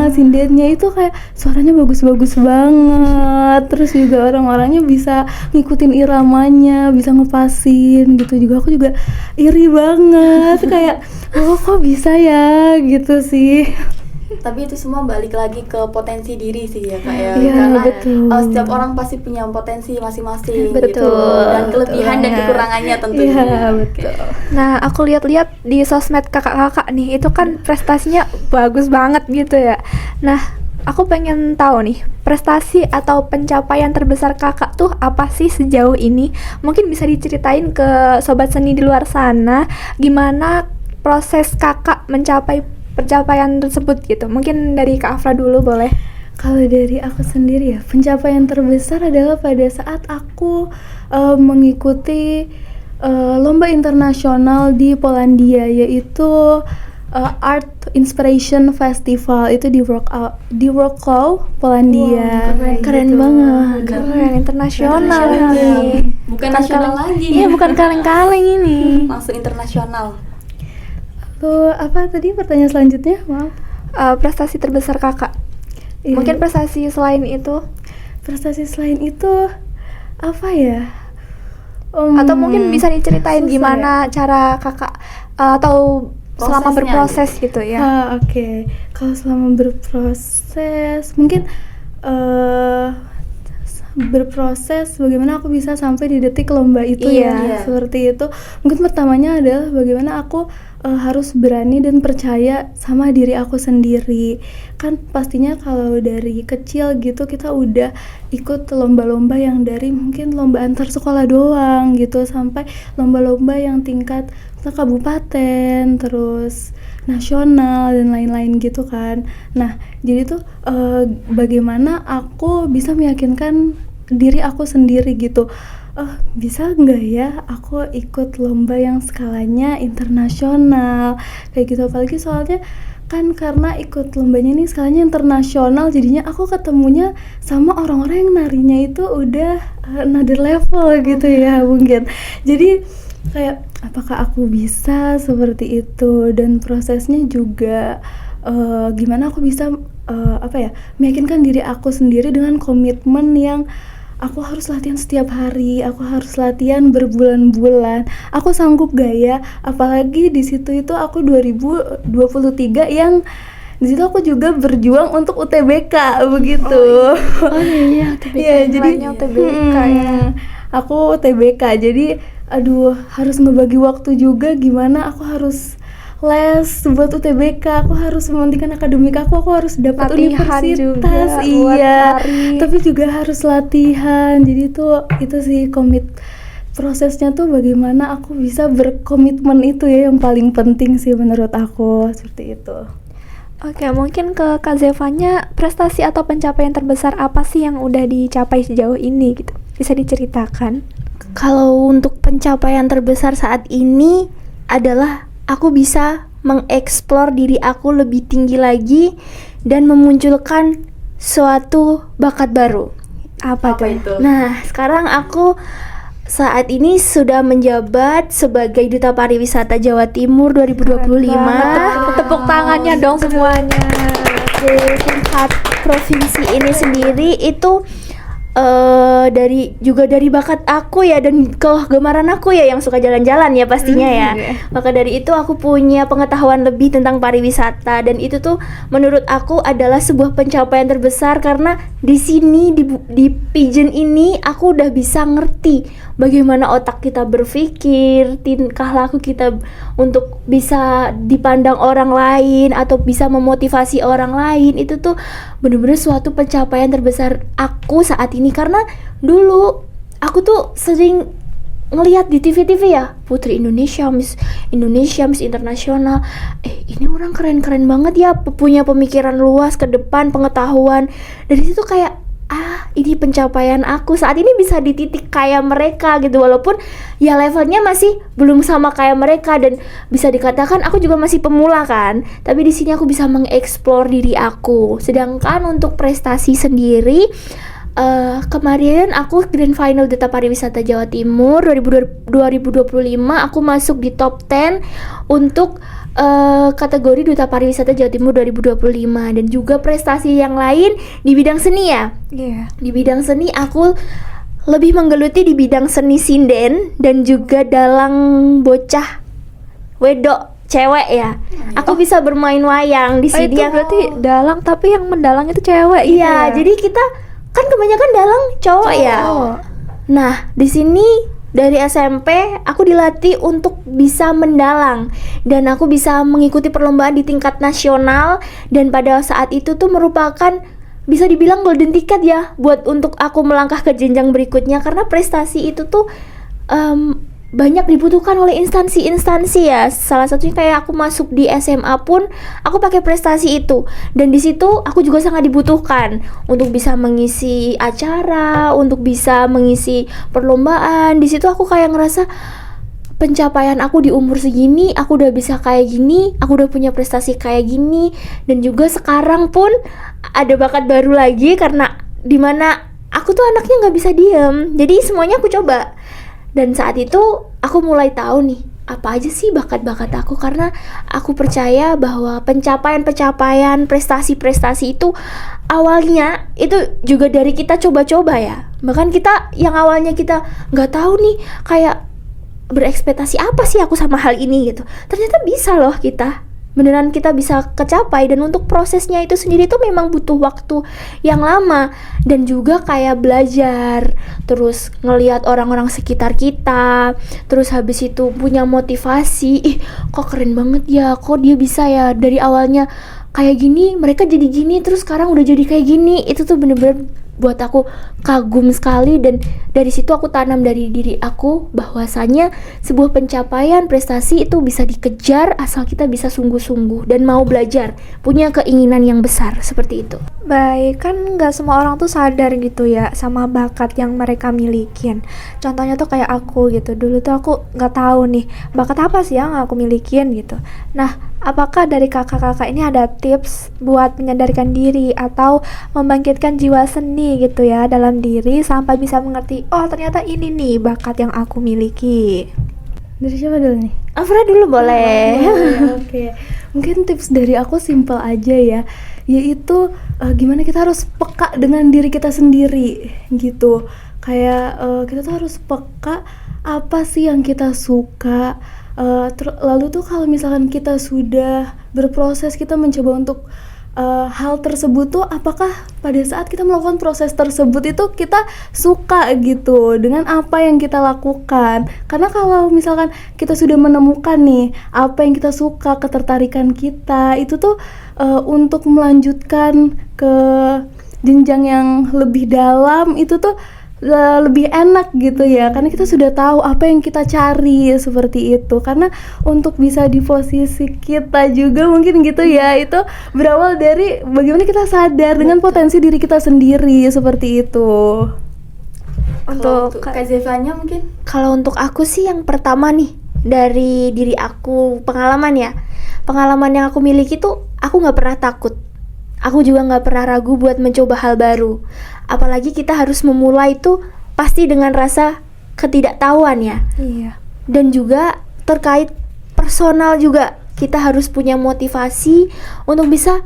sindennya itu kayak suaranya bagus-bagus banget, terus juga orang-orangnya bisa ngikutin iramanya, bisa ngepasin gitu. Juga aku juga iri banget kayak oh kok bisa ya gitu sih. Tapi itu semua balik lagi ke potensi diri sih ya Kak ya. Iya, Karena betul. Setiap orang pasti punya potensi masing-masing gitu. Betul. Dan kelebihan dan kekurangannya tentunya. Iya, betul. Nah, aku lihat-lihat di sosmed kakak-kakak nih, itu kan prestasinya bagus banget gitu ya. Nah, aku pengen tahu nih, prestasi atau pencapaian terbesar kakak tuh apa sih sejauh ini? Mungkin bisa diceritain ke sobat seni di luar sana, gimana proses kakak mencapai pencapaian tersebut gitu. Mungkin dari Kak Afra dulu boleh. Kalau dari aku sendiri ya, pencapaian terbesar adalah pada saat aku mengikuti lomba internasional di Polandia, yaitu Art Inspiration Festival, itu di Wrocław, Polandia. Wow, Keren banget. Keren, internasional Internasional. nih. Bukan nasional lagi Iya, nih. bukan kaleng-kaleng ini. Langsung internasional. Tuh, apa tadi pertanyaan selanjutnya? Maaf. Prestasi terbesar kakak. Iya. Mungkin prestasi selain itu, Prestasi selain itu apa ya? atau mungkin bisa diceritain susah gimana cara kakak atau selama Prosesnya berproses gitu ya. Oke. Kalau selama berproses, mungkin berproses bagaimana aku bisa sampai di detik lomba itu Iya. seperti itu. Mungkin pertamanya adalah bagaimana aku harus berani dan percaya sama diri aku sendiri. Kan pastinya kalau dari kecil gitu kita udah ikut lomba-lomba yang dari mungkin lomba antar sekolah doang gitu, sampai lomba-lomba yang tingkat kabupaten, terus nasional dan lain-lain gitu kan. Nah, jadi tuh bagaimana aku bisa meyakinkan diri aku sendiri gitu. Bisa nggak ya aku ikut lomba yang skalanya internasional kayak gitu. Apalagi soalnya kan karena ikut lombanya ini skalanya internasional, jadinya aku ketemunya sama orang-orang yang narinya itu udah another level gitu ya mungkin. Jadi kayak apakah aku bisa seperti itu, dan prosesnya juga gimana aku bisa meyakinkan diri aku sendiri dengan komitmen yang aku harus latihan setiap hari, aku harus latihan berbulan-bulan. Aku sanggup gak ya? Apalagi di situ itu aku 2023 yang di situ aku juga berjuang untuk UTBK begitu. Iya, UTBK. Iya, jadi Lainnya UTBK ya. Aku UTBK, jadi aduh harus ngebagi waktu juga, gimana aku harus les buat UTBK, aku harus mementingkan akademik aku harus dapat Latihan universitas, juga buat iya, lari. tapi juga harus latihan. Jadi itu sih prosesnya tuh bagaimana aku bisa berkomitmen, itu ya yang paling penting sih menurut aku, seperti itu. Oke, mungkin ke Kak Zevanya, prestasi atau pencapaian terbesar apa sih yang udah dicapai sejauh ini gitu? Bisa diceritakan? Kalau untuk pencapaian terbesar saat ini adalah aku bisa mengeksplor diri aku lebih tinggi lagi dan memunculkan suatu bakat baru. Apa tuh? itu? Nah, sekarang aku saat ini sudah menjabat sebagai Duta Pariwisata Jawa Timur 2025. Tepuk tangannya dong semuanya. Di tingkat provinsi ini sendiri itu dari bakat aku ya, dan kegemaran aku ya yang suka jalan-jalan ya pastinya ya. Maka dari itu aku punya pengetahuan lebih tentang pariwisata, dan itu tuh menurut aku adalah sebuah pencapaian terbesar, karena di sini di Pigeon ini aku udah bisa ngerti bagaimana otak kita berpikir, tingkah laku kita untuk bisa dipandang orang lain atau bisa memotivasi orang lain. Itu tuh bener-bener suatu pencapaian terbesar aku saat ini, karena dulu aku tuh sering ngelihat di TV-TV ya, Putri Indonesia, Miss Internasional. Ini orang keren-keren banget ya, punya pemikiran luas ke depan, pengetahuan. Dari situ kayak ini pencapaian aku saat ini, bisa di titik kayak mereka gitu, walaupun ya levelnya masih belum sama kayak mereka, dan bisa dikatakan aku juga masih pemula kan, tapi di sini aku bisa mengeksplor diri aku. Sedangkan untuk prestasi sendiri, kemarin aku Grand Final Duta Pariwisata Jawa Timur 2025, aku masuk di top 10 untuk kategori Duta Pariwisata Jawa Timur 2025, dan juga prestasi yang lain di bidang seni ya. Di bidang seni aku lebih menggeluti di bidang seni sinden dan juga dalang bocah wedok cewek ya. Aku bisa bermain wayang di sini. Itu berarti dalang, tapi yang mendalang itu cewek gitu iya, ya? jadi kita kan kebanyakan dalang cowok ya. Nah, di sini dari SMP aku dilatih untuk bisa mendalang, dan aku bisa mengikuti perlombaan di tingkat nasional, dan pada saat itu tuh merupakan bisa dibilang golden ticket ya buat untuk aku melangkah ke jenjang berikutnya, karena prestasi itu tuh banyak dibutuhkan oleh instansi-instansi ya. Salah satunya kayak aku masuk di SMA pun aku pakai prestasi itu, dan di situ aku juga sangat dibutuhkan untuk bisa mengisi acara, untuk bisa mengisi perlombaan. Di situ aku kayak ngerasa pencapaian aku di umur segini, aku udah bisa kayak gini, aku udah punya prestasi kayak gini, dan juga sekarang pun ada bakat baru lagi, karena dimana aku tuh anaknya nggak bisa diem, jadi semuanya aku coba. Dan saat itu aku mulai tahu nih apa aja sih bakat-bakat aku, karena aku percaya bahwa pencapaian-pencapaian, prestasi-prestasi itu awalnya itu juga dari kita coba-coba ya. Bahkan kita yang awalnya kita nggak tahu nih kayak berekspektasi apa sih aku sama hal ini gitu, ternyata bisa loh kita, beneran kita bisa kecapai. Dan untuk prosesnya itu sendiri tuh memang butuh waktu yang lama, dan juga kayak belajar, terus ngelihat orang-orang sekitar kita, terus habis itu punya motivasi, kok keren banget ya, kok dia bisa ya dari awalnya kayak gini, mereka jadi gini, terus sekarang udah jadi kayak gini. Itu tuh bener-bener buat aku kagum sekali, dan dari situ aku tanam dari diri aku bahwasanya sebuah pencapaian prestasi itu bisa dikejar asal kita bisa sungguh-sungguh dan mau belajar, punya keinginan yang besar, seperti itu. Baik, kan nggak semua orang tuh sadar gitu ya sama bakat yang mereka milikin. Contohnya tuh kayak aku gitu, dulu tuh aku nggak tahu nih bakat apa sih yang aku milikin gitu. Nah, apakah dari kakak-kakak ini ada tips buat menyadarkan diri atau membangkitkan jiwa seni gitu ya dalam diri sampai bisa mengerti, oh ternyata ini nih bakat yang aku miliki? Dari siapa dulu nih? Afra dulu boleh. Oke. Mungkin tips dari aku simple aja ya, yaitu gimana kita harus peka dengan diri kita sendiri gitu. Kayak kita tuh harus peka apa sih yang kita suka. Lalu tuh kalau misalkan kita sudah berproses, kita mencoba untuk hal tersebut tuh apakah pada saat kita melakukan proses tersebut itu kita suka gitu dengan apa yang kita lakukan. Karena kalau misalkan kita sudah menemukan nih apa yang kita suka, ketertarikan kita itu tuh untuk melanjutkan ke jenjang yang lebih dalam itu tuh lebih enak gitu ya, karena kita sudah tahu apa yang kita cari, seperti itu. Karena untuk bisa di posisi kita juga mungkin gitu ya, itu berawal dari bagaimana kita sadar dengan potensi diri kita sendiri, seperti itu. Untuk Kak Zevanya mungkin? Kalau untuk aku sih yang pertama nih dari diri aku, pengalaman ya. Pengalaman yang aku miliki tuh aku nggak pernah takut. Aku juga nggak pernah ragu buat mencoba hal baru. Apalagi kita harus memulai itu pasti dengan rasa ketidaktahuan ya. Iya. Dan juga terkait personal juga, kita harus punya motivasi untuk bisa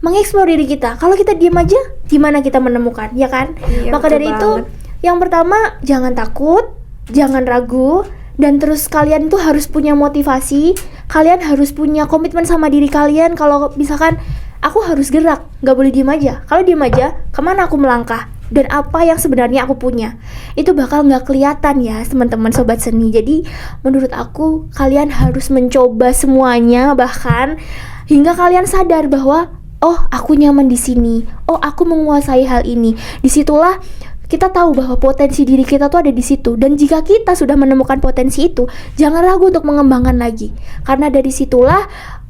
mengeksplor diri kita. Kalau kita diam aja, gimana kita menemukan, ya kan? Iya, Maka betul dari itu, banget. yang pertama jangan takut, jangan ragu, dan terus kalian tuh harus punya motivasi, kalian harus punya komitmen sama diri kalian. Kalau misalkan aku harus gerak, nggak boleh diem aja. Kalau diem aja, kemana aku melangkah? Dan apa yang sebenarnya aku punya itu bakal nggak kelihatan ya teman-teman sobat seni. Jadi menurut aku kalian harus mencoba semuanya, bahkan hingga kalian sadar bahwa oh aku nyaman di sini, oh aku menguasai hal ini. Disitulah kita tahu bahwa potensi diri kita tuh ada di situ. Dan jika kita sudah menemukan potensi itu, jangan ragu untuk mengembangkan lagi, karena dari situlah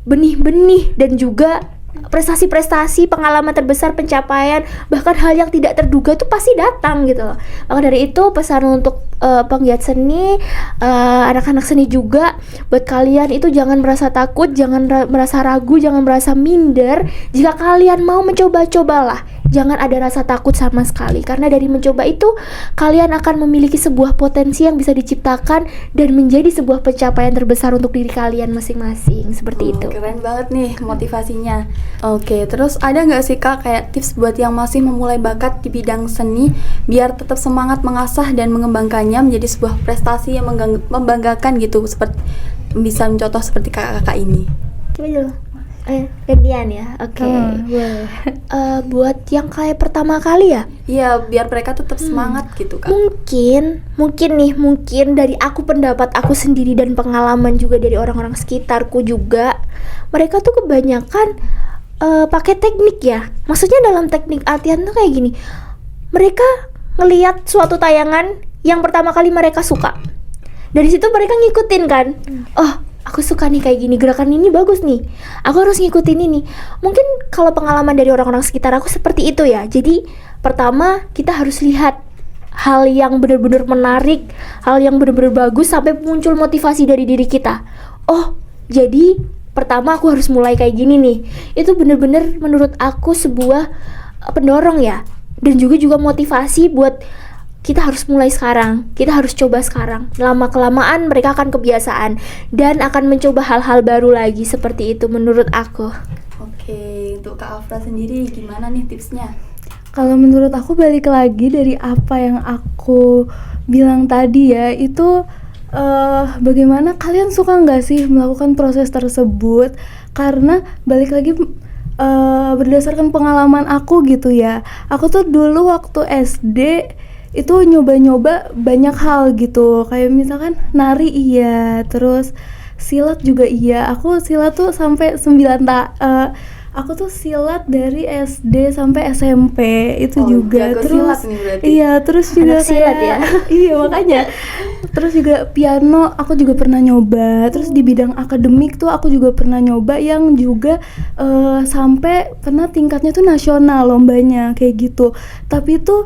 benih-benih dan juga prestasi-prestasi, pengalaman terbesar, pencapaian, bahkan hal yang tidak terduga itu pasti datang gitu loh. Maka dari itu pesan untuk penggiat seni, anak-anak seni juga, buat kalian itu jangan merasa takut, jangan merasa ragu, jangan merasa minder. Jika kalian mau mencoba, cobalah. Jangan ada rasa takut sama sekali, karena dari mencoba itu kalian akan memiliki sebuah potensi yang bisa diciptakan dan menjadi sebuah pencapaian terbesar untuk diri kalian masing-masing. Seperti itu. Keren banget nih motivasinya. Oke, terus ada nggak sih Kak kayak tips buat yang masih memulai bakat di bidang seni biar tetap semangat mengasah dan mengembangkannya menjadi sebuah prestasi yang membanggakan gitu, seperti bisa mencontoh seperti kakak-kakak ini? Coba dulu. Gantian ya. Oke. Boleh. Buat yang kayak pertama kali ya, Iya, biar mereka tetap semangat gitu Kak. mungkin dari aku, pendapat aku sendiri dan pengalaman juga dari orang-orang sekitarku juga, mereka tuh kebanyakan pakai teknik ya. Maksudnya dalam teknik artian tuh kayak gini, mereka ngelihat suatu tayangan yang pertama kali mereka suka, dari situ mereka ngikutin kan. Oh, aku suka nih kayak gini, gerakan ini bagus nih, aku harus ngikutin ini. Mungkin kalau pengalaman dari orang-orang sekitar aku seperti itu ya. Jadi pertama kita harus lihat hal yang benar-benar menarik, hal yang benar-benar bagus, sampai muncul motivasi dari diri kita. Oh, jadi pertama aku harus mulai kayak gini nih. Itu benar-benar menurut aku sebuah pendorong ya, dan juga motivasi buat kita harus mulai sekarang, kita harus coba sekarang. Lama-kelamaan mereka akan kebiasaan dan akan mencoba hal-hal baru lagi. Seperti itu menurut aku. Oke, untuk Kak Afra sendiri gimana nih tipsnya? Kalau menurut aku balik lagi dari apa yang aku bilang tadi ya, itu bagaimana kalian suka nggak sih melakukan proses tersebut? Karena balik lagi berdasarkan pengalaman aku gitu ya, aku tuh dulu waktu SD itu nyoba-nyoba banyak hal gitu, kayak misalkan nari iya, terus silat juga iya. Aku silat tuh sampai 9 aku tuh silat dari SD sampai SMP itu juga. Jago Terus silat nih berarti. iya, terus juga Anak silat kayak ya. iya makanya. Terus juga piano aku juga pernah nyoba. Terus di bidang akademik tuh aku juga pernah nyoba yang juga sampai pernah tingkatnya tuh nasional lombanya kayak gitu. Tapi tuh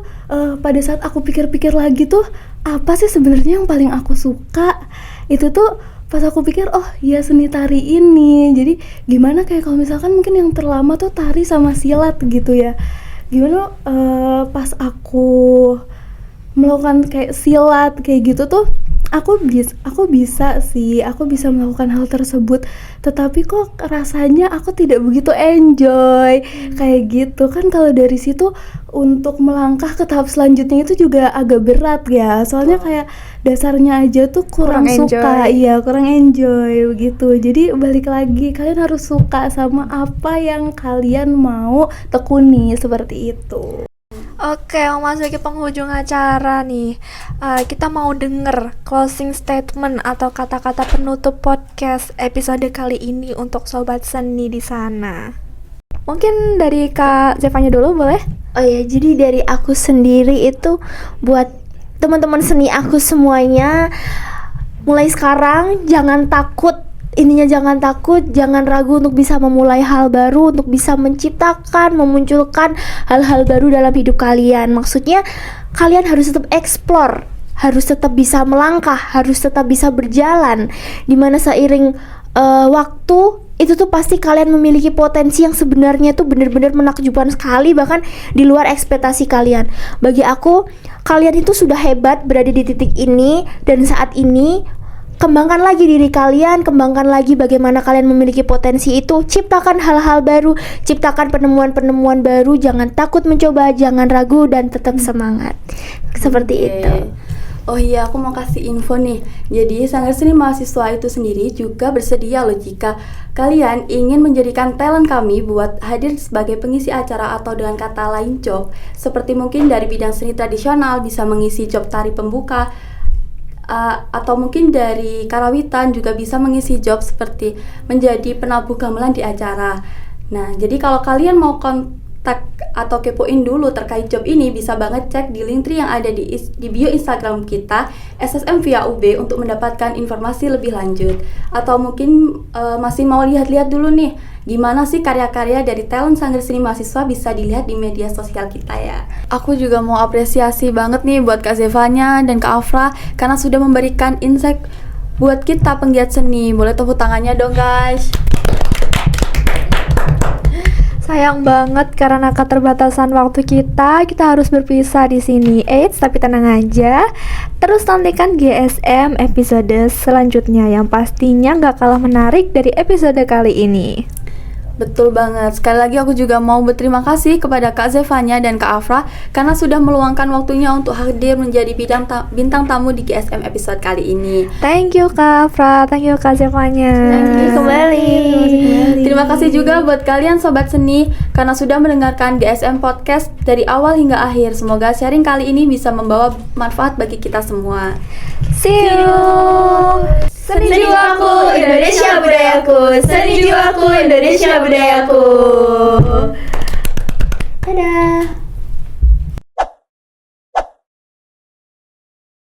pada saat aku pikir-pikir lagi tuh apa sih sebenarnya yang paling aku suka? Itu tuh pas aku pikir, oh ya seni tari ini. Jadi gimana kayak kalau misalkan mungkin yang terlama tuh tari sama silat gitu ya. Gimana pas aku melakukan kayak silat kayak gitu tuh aku bisa melakukan hal tersebut, tetapi kok rasanya aku tidak begitu enjoy kayak gitu kan. Kalau dari situ untuk melangkah ke tahap selanjutnya itu juga agak berat ya, soalnya kayak dasarnya aja tuh kurang suka, kurang enjoy begitu. Jadi balik lagi, kalian harus suka sama apa yang kalian mau tekuni, seperti itu. Oke, memasuki penghujung acara nih. Kita mau denger closing statement atau kata-kata penutup podcast episode kali ini untuk sobat seni di sana. Mungkin dari Kak Zevanya dulu boleh? Oh ya, jadi dari aku sendiri itu buat teman-teman seni aku semuanya, mulai sekarang jangan takut. Intinya jangan takut, jangan ragu untuk bisa memulai hal baru, untuk bisa menciptakan, memunculkan hal-hal baru dalam hidup kalian. Maksudnya kalian harus tetap explore, harus tetap bisa melangkah, harus tetap bisa berjalan. Dimana seiring waktu itu tuh pasti kalian memiliki potensi yang sebenarnya tuh benar-benar menakjubkan sekali, bahkan di luar ekspektasi kalian. Bagi aku, kalian itu sudah hebat berada di titik ini, dan saat ini kembangkan lagi diri kalian, kembangkan lagi bagaimana kalian memiliki potensi itu, ciptakan hal-hal baru, ciptakan penemuan-penemuan baru, jangan takut mencoba, jangan ragu, dan tetap semangat. Seperti itu. Oh iya, aku mau kasih info nih. Jadi Sanggar Seni Mahasiswa itu sendiri juga bersedia loh jika kalian ingin menjadikan talent kami buat hadir sebagai pengisi acara atau dengan kata lain job. Seperti mungkin dari bidang seni tradisional bisa mengisi job tari pembuka, atau mungkin dari karawitan juga bisa mengisi job seperti menjadi penabuh gamelan di acara. Nah, jadi kalau kalian mau kontak atau kepoin dulu terkait job ini, bisa banget cek di link tree yang ada di bio Instagram kita SSM via UB untuk mendapatkan informasi lebih lanjut. Atau mungkin masih mau lihat-lihat dulu nih gimana sih karya-karya dari talent Sanggar Seni Mahasiswa, bisa dilihat di media sosial kita ya. Aku juga mau apresiasi banget nih buat Kak Zevanya dan Kak Afra karena sudah memberikan insight buat kita penggiat seni. Boleh tepuk tangannya dong guys. Sayang banget karena keterbatasan waktu kita harus berpisah di sini. Eits, tapi tenang aja. Terus nantikan GSM episode selanjutnya yang pastinya gak kalah menarik dari episode kali ini. Betul banget. Sekali lagi aku juga mau berterima kasih kepada Kak Zevanya dan Kak Afra karena sudah meluangkan waktunya untuk hadir menjadi bintang tamu di GSM episode kali ini. Thank you Kak Afra, thank you Kak Zevanya. Thank you kembali. Terima kasih juga buat kalian Sobat Seni karena sudah mendengarkan GSM Podcast dari awal hingga akhir. Semoga sharing kali ini bisa membawa manfaat bagi kita semua. See you. Seni jiwaku, Indonesia budayaku. Seni jiwaku, Indonesia budayaku.